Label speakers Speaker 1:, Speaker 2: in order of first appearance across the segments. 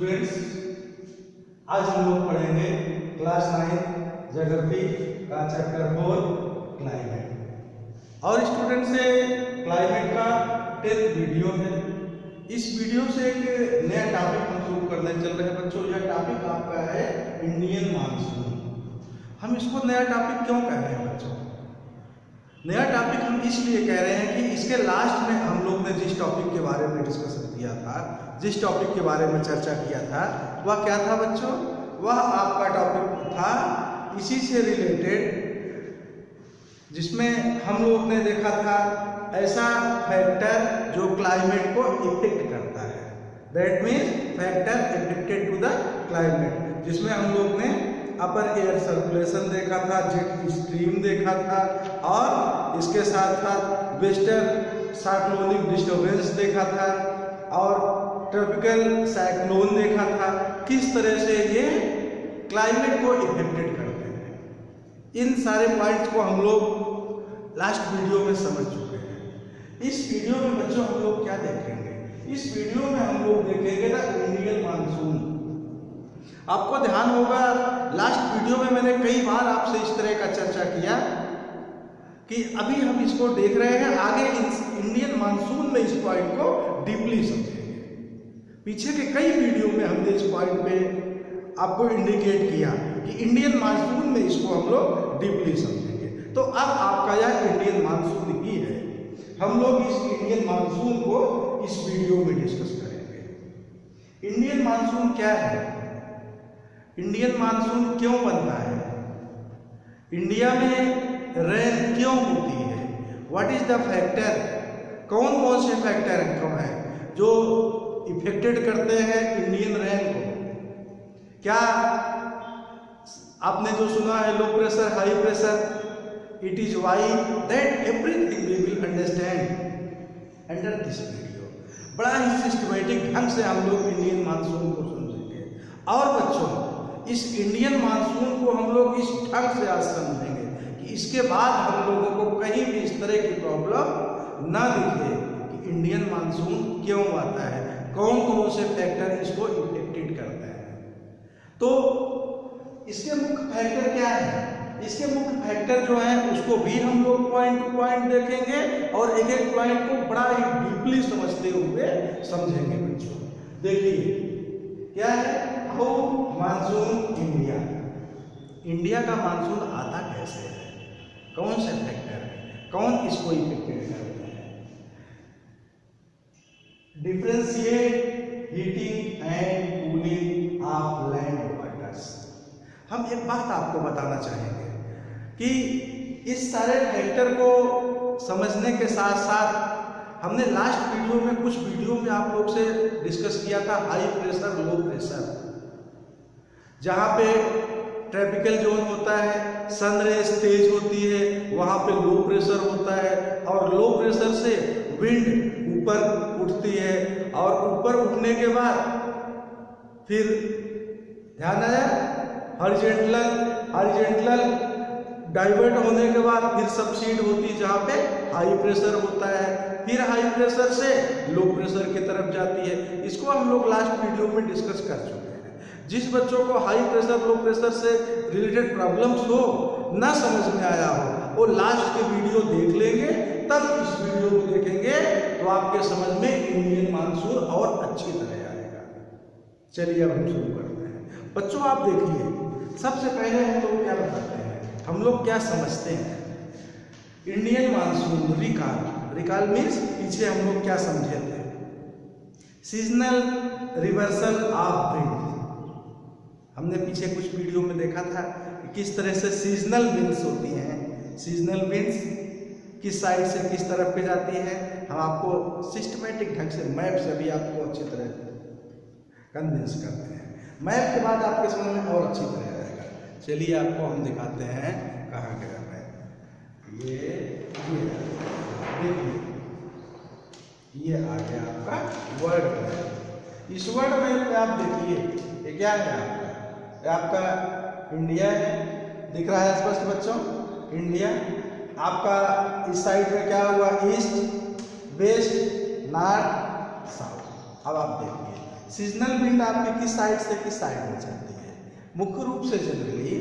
Speaker 1: Students, आज हम लोग पढ़ेंगे क्लास 9 ज्योग्राफी का चैप्टर 4 क्लाइमेट। और स्टूडेंट से क्लाइमेट का 10th वीडियो है। इस वीडियो से एक नया टॉपिक हम शुरू करने चल रहे हैं बच्चों। यह टॉपिक आपका है इंडियन मानसून। हम इसको नया टॉपिक क्यों कह रहे हैं बच्चों? नया टॉपिक हम इसलिए कह रहे हैं कि इसके लास्ट में हम लोग ने जिस टॉपिक के बारे में डिस्कशन किया था, जिस टॉपिक के बारे में चर्चा किया था, वह क्या था बच्चों? वह आपका टॉपिक था इसी से रिलेटेड, जिसमें हम लोग ने देखा था ऐसा फैक्टर जो क्लाइमेट को इफेक्ट करता है। That means factor affected to the climate, जिसमें हम लोग ने अपर एयर सर्कुलेशन देखा था, जेट स्ट्रीम देखा था, और इसके साथ साथ वेस्टर्न साइक्लोनिक डिस्टर्बेंस देखा था, और ट्रॉपिकल साइक्लोन देखा था। किस तरह से ये क्लाइमेट को इफेक्टेड करते हैं, इन सारे पॉइंट्स को हम लोग लास्ट वीडियो में समझ चुके हैं। इस वीडियो में बच्चों हम लोग क्या देखेंगे? इस वीडियो में हम लोग देखेंगे ना इंडियन मानसून। आपको ध्यान होगा लास्ट वीडियो में मैंने कई बार आपसे इस तरह का चर्चा किया कि अभी हम इसको देख रहे हैं, आगे इंडियन मानसून में इस पॉइंट को डीपली समझेंगे। पीछे के कई वीडियो में हमने इस पॉइंट पे आपको इंडिकेट किया कि इंडियन मानसून में इसको हम लोग डीपली समझेंगे। तो अब आपका यह इंडियन मानसून ही है। हम लोग इस इंडियन मानसून को इस वीडियो में डिस्कस करेंगे। इंडियन मानसून क्या है? इंडियन मानसून क्यों बनता है? इंडिया में रेन क्यों होती है? What is the factor? कौन कौन से फैक्टर क्यों हैं जो इफेक्टेड करते हैं इंडियन रेन को? क्या आपने जो सुना है low pressure high pressure, it is why that everything we will understand under this video. बड़ा ही सिस्टमेटिक ढंग से हम लोग इंडियन मानसून को समझेंगे। और बच्चों, इस इंडियन मानसून को हम लोग इस ढंग से आज समझेंगे कि इसके बाद हम लोगों को कहीं भी इस तरह की प्रॉब्लम ना दिखे कि इंडियन मानसून क्यों आता है, कौन कौन से फैक्टर इसको इफेक्टेड करते हैं। तो इसके मुख्य फैक्टर क्या है? इसके मुख्य फैक्टर जो है उसको भी हम लोग पॉइंट टू पॉइंट देखेंगे और एक एक पॉइंट को बड़ा ही डीपली समझते हुए समझेंगे बच्चों। देखिए क्या है, हाउ मानसून इंडिया। इंडिया का मानसून आता कैसे है? कौन से फैक्टर है? कौन इसको इफेक्टेड करते हैं? Differentiate heating and cooling of land waters. हम एक बात आपको बताना चाहेंगे कि इस सारे फैक्टर को समझने के साथ साथ हमने लास्ट वीडियो में कुछ वीडियो में आप लोग से डिस्कस किया था हाई प्रेशर लो प्रेशर, जहाँ पे ट्रॉपिकल जोन होता है, सन रेज तेज होती है, वहाँ पे लो प्रेशर होता है, और लो प्रेशर से विंड ऊपर उठती है, और ऊपर उठने के बाद फिर ध्यान आया हॉरिजॉन्टल डाइवर्ट होने के बाद फिर सबसीड होती है जहाँ पे हाई प्रेशर होता है, फिर हाई प्रेशर से लो प्रेशर की तरफ जाती है। इसको हम लोग लास्ट वीडियो में डिस्कस कर चुके हैं। जिस बच्चों को हाई प्रेशर लो प्रेशर से रिलेटेड प्रॉब्लम्स हो, ना समझ में आया हो, वो लास्ट के वीडियो देख लेंगे, तब इस वीडियो को देखेंगे तो आपके समझ में इंडियन मानसून और अच्छी तरह आएगा। चलिए अब हम शुरू करते हैं। बच्चों आप देखिए, सबसे पहले हम लोग क्या बताते हैं, हम लोग क्या समझते हैं इंडियन मानसून। रिकॉल मीन्स पीछे हम लोग क्या समझे थे? Seasonal reversal of wind. हमने पीछे कुछ वीडियो में देखा था कि किस तरह से सीजनल विंड्स होती हैं। सीजनल विंड्स किस साइड से किस तरफ पे जाती है, हम आपको सिस्टमेटिक ढंग से मैप से भी आपको अच्छी तरह कन्विंस करते हैं। मैप के बाद आपके समझ में और अच्छी तरह आएगा। चलिए आपको हम दिखाते हैं कहाँ गया मैप। ये देखिए, ये आ गया आपका वर्ल्ड मैप। इस वर्ल्ड मैप पे आप देखिए ये क्या है आपका? ये आपका इंडिया है, दिख रहा है स्पष्ट बच्चों? इंडिया आपका इस साइड में क्या हुआ? East west north south. अब आप देखिए सीजनल विंड आपकी किस साइड से किस साइड में चलती है? मुख्य रूप से जनरली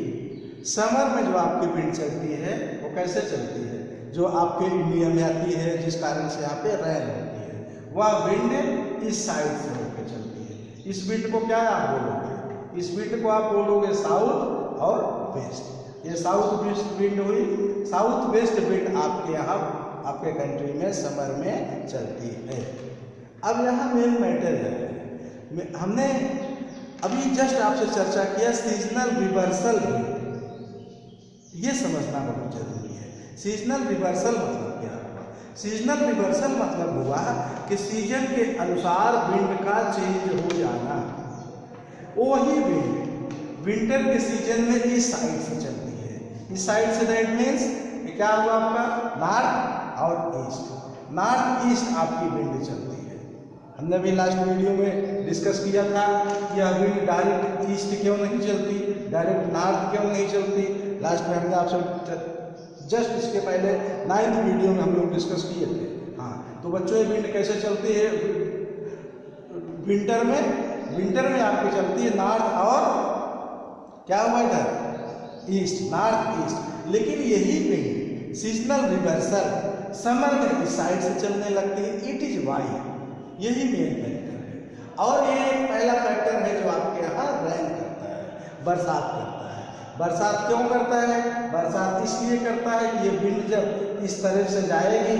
Speaker 1: समर में जो आपकी विंड चलती है वो कैसे चलती है? जो आपके इंडिया में आती है, जिस कारण से यहाँ पे रेन होती है, वह विंड इस साइड से होकर चलती है। इस विंड को क्या आप बोलोगे? इस विंड को आप बोलोगे साउथ और वेस्ट। ये साउथ वेस्ट विंड हुई। साउथ वेस्ट विंड आपके यहाँ आपके कंट्री में समर में चलती है। अब यहाँ मेन मैटर है, हमने अभी जस्ट आपसे चर्चा किया सीजनल रिवर्सल विंड, ये समझना बहुत जरूरी है। सीजनल रिवर्सल मतलब क्या हुआ? सीजनल रिवर्सल मतलब हुआ कि सीजन के अनुसार विंड का चेंज हो जाना। वही विंड विंटर के सीजन में इस साइड से चलती है, इस साइड से। दैट मीन्स क्या हुआ आपका नॉर्थ और ईस्ट। नॉर्थ ईस्ट आपकी विंड चलती है। हमने भी लास्ट वीडियो में डिस्कस किया था कि यह विंड डायरेक्ट ईस्ट क्यों नहीं चलती, डायरेक्ट नॉर्थ क्यों नहीं चलती। लास्ट में हमने आपसे जस्ट इसके पहले 9th वीडियो में हम लोग डिस्कस किए थे। हाँ, तो बच्चों ये विंड कैसे चलती है? विंटर में आपकी चलती है नॉर्थ और क्या हुआ इधर ईस्ट, नॉर्थ ईस्ट। लेकिन यही विंड सीजनल रिवर्सल समर में इस साइड से चलने लगती है। इट इज वाई, यही मेन फैक्टर है। और ये पहला फैक्टर है जो आपके यहाँ रेन करता है, बरसात करता है। बरसात क्यों करता है? बरसात इसलिए करता है कि ये विंड जब इस तरफ से जाएगी,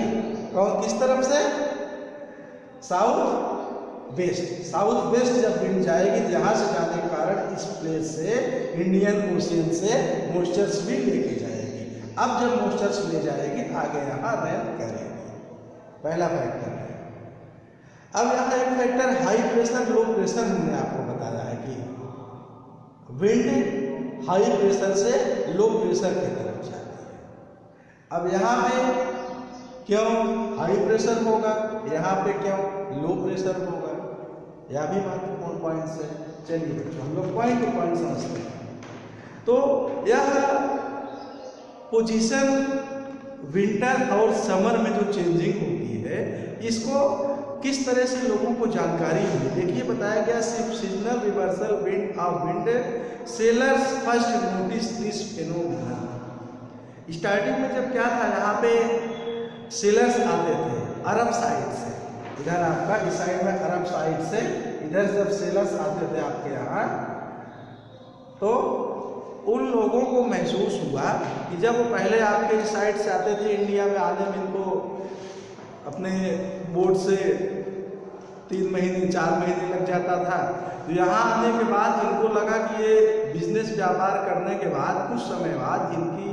Speaker 1: कौन किस तरफ से? South west. साउथ वेस्ट जब विंड जाएगी, यहाँ से जाने के कारण इस प्लेस से इंडियन ओशियन से मॉइस्चर्स भी लेके जाएगी। अब जब मॉइस्चर्स ले जाएगी आगे यहाँ रेन करेगी। पहला फैक्टर है। अब यहाँ एक factor high pressure low pressure हमने आपको बताया है कि विंड हाई प्रेशर से लो प्रेशर की तरफ जाती है। अब यहाँ पे क्यों हाई प्रेशर होगा, यहाँ पे क्यों लो प्रेशर होगा? यह भी महत्वपूर्ण पॉइंट है। चलिए बच्चों हम लोग पॉइंट टू पॉइंट समझते हैं। तो यह पोजीशन विंटर और समर में जो चेंजिंग होती है, इसको किस तरह से लोगों को जानकारी हुई? देखिए बताया गया सिर्फ seasonal reversal wind of wind sellers first notice this phenomenon. Starting में जब क्या था, यहाँ पे सेलर्स आते थे अरब साइड से, इधर आपका इस साइड में अरब साइड से इधर जब सेलर्स आते थे आपके यहाँ, तो उन लोगों को महसूस हुआ कि जब वो पहले आपके इस साइड से आते थे इंडिया में आने में, इनको अपने बोट से 3 महीने 4 महीने लग जाता था। तो यहाँ आने के बाद इनको लगा कि ये बिजनेस व्यापार करने के बाद कुछ समय बाद इनकी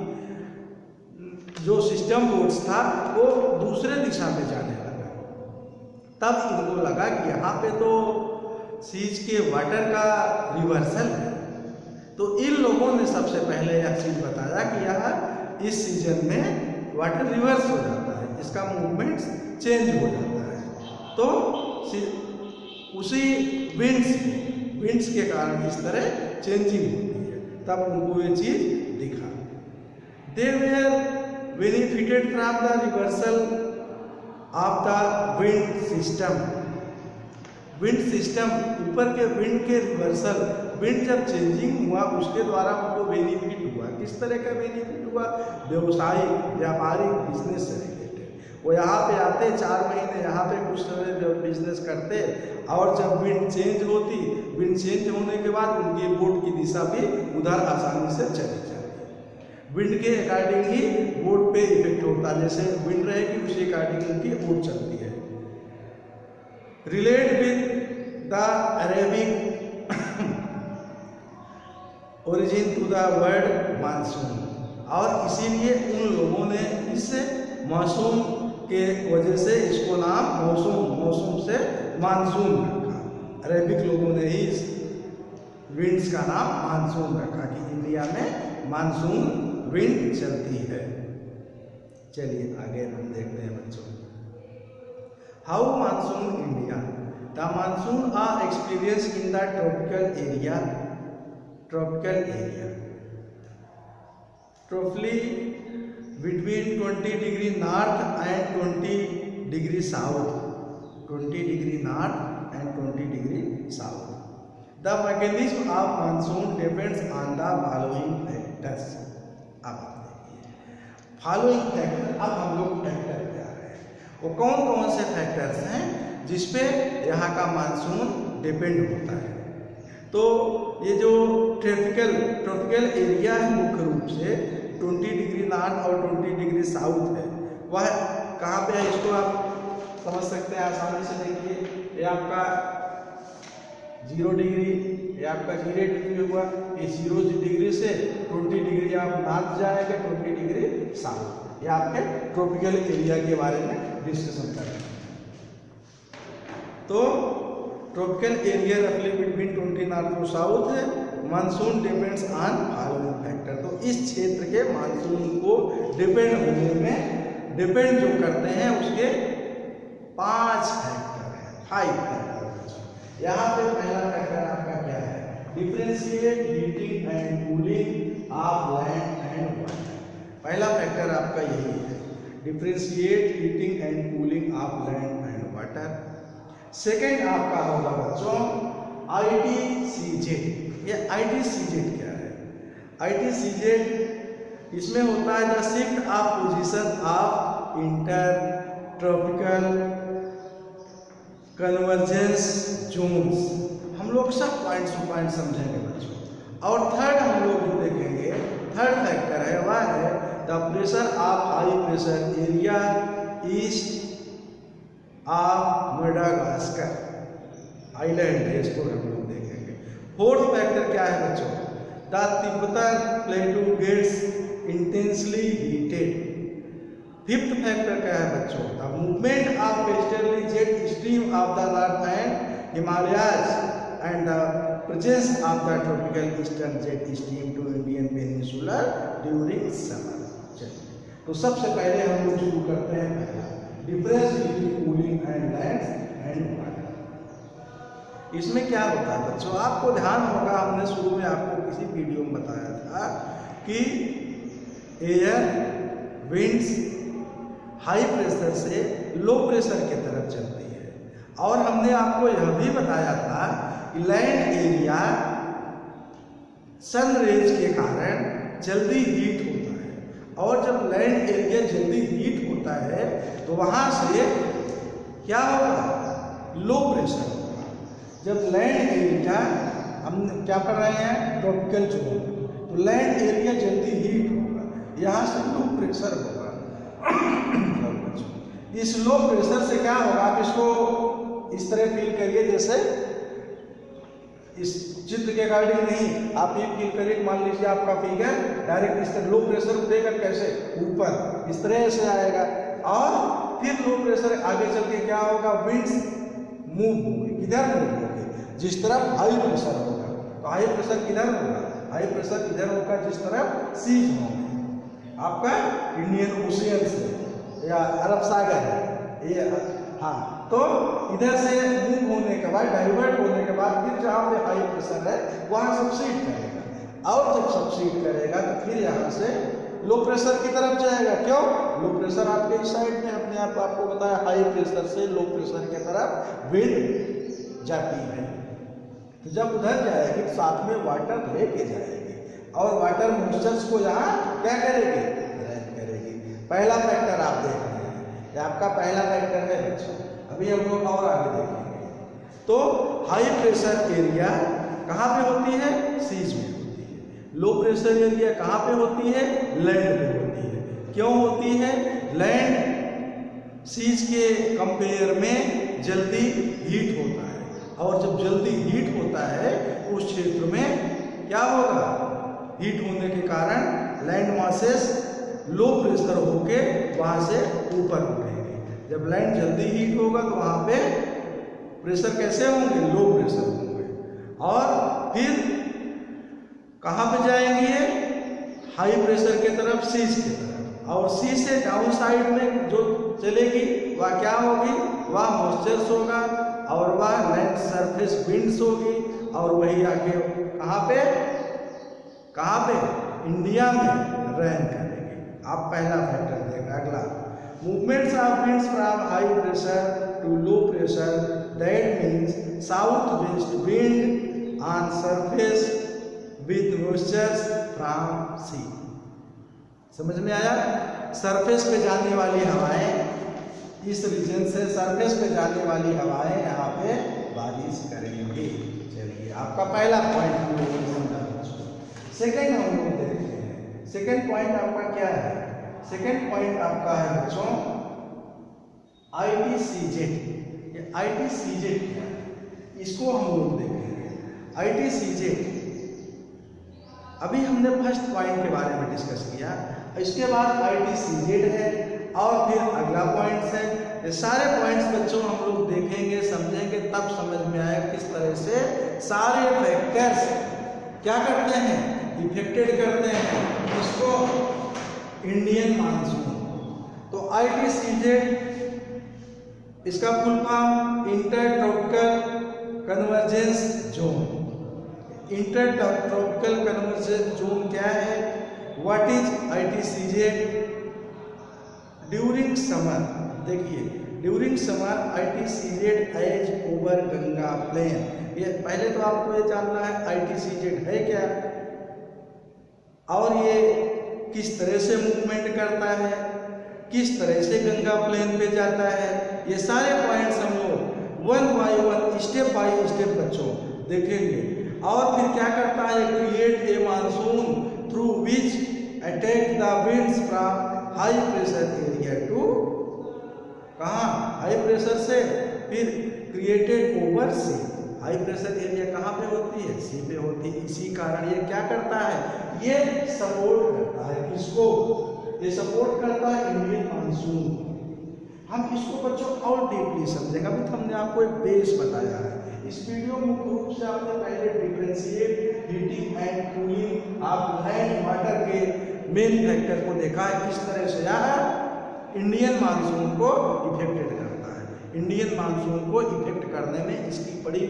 Speaker 1: जो सिस्टम बोट्स था वो दूसरे दिशा में जाने लगा। तब इनको लगा कि यहाँ पे तो सीज के वाटर का रिवर्सल है। तो इन लोगों ने सबसे पहले यह चीज़ बताया कि यहाँ इस सीजन में वाटर रिवर्स हो जाता है, इसका मूवमेंट चेंज हो जाता है। तो उसी विंड्स के कारण इस तरह चेंजिंग होती है। तब उनको ये चीज दिखा। They were benefited from the reversal of the wind system. Wind system ऊपर के विंड के रिवर्सल, विंड जब चेंजिंग हुआ उसके द्वारा उनको बेनिफिट हुआ। किस तरह का बेनिफिट हुआ? व्यवसायिक व्यापारिक बिजनेस से रिलेटेड। वो यहाँ पे आते 4 महीने यहाँ पे कुछ समय बिजनेस करते, और जब विंड चेंज होती, विंड चेंज होने के बाद उनकी बोट की दिशा भी उधर आसानी से चली जाती। विंड के अकॉर्डिंग ही बोट पे इफेक्ट होता है, जैसे विंड रहेगी उसी अकॉर्डिंग उनकी बोट चलती है। Relate with the Arabic origin to the word monsoon, और इसीलिए उन लोगों ने इस मानसून के वजह से इसको नाम मौसम से मानसून रखा। अरेबिक लोगों ने ही इस विंड्स का नाम मानसून रखा कि इंडिया में मानसून विंड चलती है। चलिए आगे हम देखते हैं बच्चों। How monsoon India, the monsoon are experience in the tropical area roughly between 20 degree north and 20 degree south, 20 degree north and 20 degree south. The mechanism of monsoon depends on the following factors. अब following factor, अब हम लोग factor क्या है, वो कौन कौन से फैक्टर्स हैं जिसपे यहाँ का मानसून डिपेंड होता है। तो ये जो ट्रॉपिकल एरिया है मुख्य रूप से 20 डिग्री नॉर्थ और 20 डिग्री साउथ है, वह कहाँ पे है इसको आप समझ सकते हैं आसानी से। देखिए ये आपका 0 डिग्री, ये आपका 0 डिग्री हुआ, ये 0 डिग्री से 20 डिग्री आप नॉर्थ जाएंगे, 20 डिग्री साउथ। ये आपके ट्रॉपिकल एरिया के बारे में डिस्कशन कर रहे हैं। तो ट्रॉपिकल एरिया रफली बिटवीन 20 नॉर्थ टू साउथ है। Monsoon depends on following factor. तो इस क्षेत्र के मानसून को डिपेंड होने में डिपेंड जो करते हैं उसके 5 फैक्टर हैं, 5 फैक्टर। यहाँ पे पहला फैक्टर आपका क्या है, differentiate heating and cooling of land and water. पहला फैक्टर आपका यही है, differentiate heating and cooling of land and water. Second आपका होगा बच्चों ITCZ। ये ITCZ क्या है, ITCZ इसमें होता है the shift of position of inter tropical convergence zones. हम लोग सब पॉइंट्स टू पॉइंट समझेंगे बच्चों। और थर्ड हम लोग जो देखेंगे, थर्ड फैक्टर है वह है the pressure of high pressure area east of Madagascar island है, इसको हम लोग देखेंगे। फोर्थ फैक्टर क्या है बच्चों, the Tibetan plateau gets intensely heated. Fifth factor क्या है बच्चों, the movement of westerly jet stream of the north and Himalayas and the presence of the tropical eastern jet stream to Indian peninsula during summer. तो सबसे पहले हम लोग शुरू करते हैं पहला difference between cooling and land and water. इसमें क्या होता है बच्चों, आपको ध्यान होगा हमने शुरू में आपको किसी वीडियो में बताया था कि एयर विंड्स हाई प्रेशर से लो प्रेशर की तरफ चलती है। और हमने आपको यह भी बताया था कि लैंड एरिया सन रेज के कारण जल्दी हीट होता है, और जब लैंड एरिया जल्दी हीट होता है तो वहां से क्या होगा, लो प्रेशर होगा। जब लैंड एरिया, हम क्या पढ़ रहे हैं ट्रॉपिकल जोन, तो लैंड एरिया जल्दी हीट होगा, यहाँ से लो प्रेशर होगा। इस लो प्रेशर से क्या होगा, आप इसको इस तरह फील करिए जैसे इस चित्र के अकॉर्डिंग नहीं, आप ये फील करिए, मान लीजिए आपका फिगर डायरेक्ट इस तरह लो प्रेशर उठेगा, कैसे ऊपर इस तरह से आएगा, और फिर लो प्रेशर आगे चल के क्या होगा, विंड्स मूव होंगे, किधर मूव होंगे, जिस तरफ हाई प्रेशर होगा। तो हाई प्रेशर किधर होगा, हाई प्रेशर किधर होगा, जिस तरफ सीज होंगे, आपका इंडियन ओशियन से या अरब सागर है ये, हाँ। तो इधर से मूव होने के बाद, डाइवर्ट होने के बाद फिर जहाँ पे हाई प्रेशर है वहाँ सबसीड करेगा, और जब सबसीड करेगा तो फिर यहाँ से लो प्रेशर की तरफ जाएगा। क्यों, लो प्रेशर आपके इस साइड में, अपने आप आपको बताया हाई प्रेशर से लो प्रेशर की तरफ विंड जाती है। तो जब उधर जाएगी तो साथ में वाटर लेके जाएगी, और वाटर मॉइस्चर्स को यहाँ क्या करेगी, रैन करेगी। पहला फैक्टर आप देख रहे हैं, ये आपका पहला फैक्टर है बच्चों। अभी हम लोग और आगे देखेंगे। तो हाई प्रेशर एरिया कहाँ पे होती है, सीज में होती है। लो प्रेशर एरिया कहाँ पे होती है, लैंड पे होती है। क्यों होती है, लैंड सीज के कंपेयर में जल्दी हीट होता है, और जब जल्दी हीट होता है उस क्षेत्र में क्या होगा, हीट होने के कारण लैंड मासेस लो प्रेशर होके वहां से ऊपर उठेंगे। जब लैंड जल्दी हीट होगा तो वहां पे प्रेशर कैसे होंगे, लो प्रेशर होंगे, और फिर कहां पे जाएंगे, हाई प्रेशर की तरफ, सीज की तरफ, और सी से डाउन साइड में जो चलेगी वह क्या होगी, वह मॉइस्चर्स होगा, और वह लैंड सरफेस विंड्स होगी, और वही आके कहाँ पे इंडिया में रैन करेंगे। आप पहला फैक्टर देखा। अगला movements of winds from high pressure to low pressure, that means southwest wind on surface with moisture from sea. समझ में आया? सरफेस पे जाने वाली हवाएं, इस रीजन से सरफेस पे जाने वाली हवाएं यहाँ पे बारिश करेंगे। चलिए, आपका पहला पॉइंट हम लोगों ने समझा। सेकेंड हम लोग देखते हैं, सेकेंड पॉइंट आपका क्या है? सेकेंड पॉइंट आपका है बच्चों ITCZ। ये ITCZ क्या है, इसको हम लोग देखेंगे। ITCZ, अभी हमने फर्स्ट पॉइंट के बारे में डिस्कस किया, इसके बाद ITCZ है और फिर अगला पॉइंट है। ये सारे पॉइंट्स बच्चों हम लोग देखेंगे, समझेंगे, तब समझ में आएगा किस तरह से सारे फैक्टर्स क्या करते हैं, इफेक्टेड करते हैं इसको, इंडियन मानसून। तो ITCZ इसका full form intertropical convergence zone. Intertropical convergence zone क्या है? What is ITCZ? During summer, देखिए during summer ITCZ as over Ganga plain. ये पहले तो आपको ये जानना है ITCZ है क्या और ये किस तरह से मूवमेंट करता है, किस तरह से गंगा प्लेन पे जाता है। ये सारे पॉइंट्स हम लोग one by one, step by step बच्चों देखेंगे। और फिर क्या करता है? Create a monsoon through which attack the winds from high pressure area to, कहाँ? हाई प्रेशर से फिर created over sea. High pressure area कहाँ पे होती है? सी पे होती है। इसी कारण ये क्या करता है? ये सपोर्ट करता है किसको? ये सपोर्ट करता है इंडियन मानसून। हम इसको बच्चों और डीपली समझेंगे। अभी तो हमने आपको एक बेस बताया है। इस वीडियो में मुख्य रूप से आपने पहले differentiate heating and cooling of land water के मेन फैक्टर को देखा है, किस तरह से यह इंडियन मानसून को इफेक्टेड करता है। इंडियन मानसून को इफेक्ट करने में इसकी बड़ी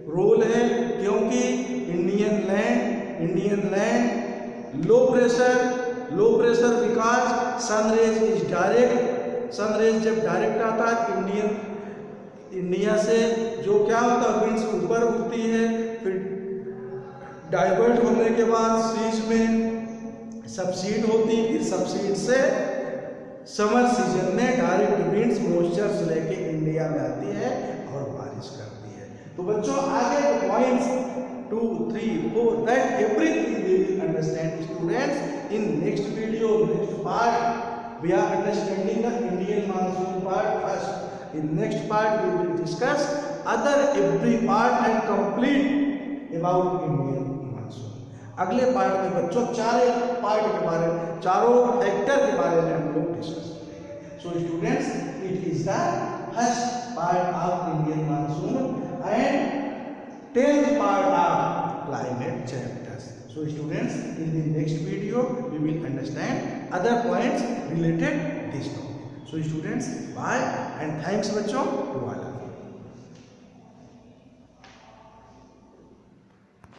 Speaker 1: रोल है, क्योंकि Indian land low pressure because sun rays is direct. Sun rays जब डायरेक्ट आता है इंडिया से, जो क्या होता है, विंड्स ऊपर उठती है, फिर डाइवर्ट होने के बाद सीज में सबसीड होती है, फिर सबसीड से समर सीजन में डायरेक्ट विंड्स मॉइस्चर लेके इंडिया में आती है और बारिश करती है। तो बच्चों आगे points 2, 3, 4 that everything we will understand students in next video, next part we are understanding the Indian monsoon part first. In next part we will discuss other every part and complete about Indian monsoon. अगले part में बच्चों चारों factor के बारे में हम लोग discuss करेंगे। So students, it is the first part of Indian monsoon and 10th part of climate chapters. So students, in the next video we will understand other points related this topic. So students, bye and thanks बच्चों to all.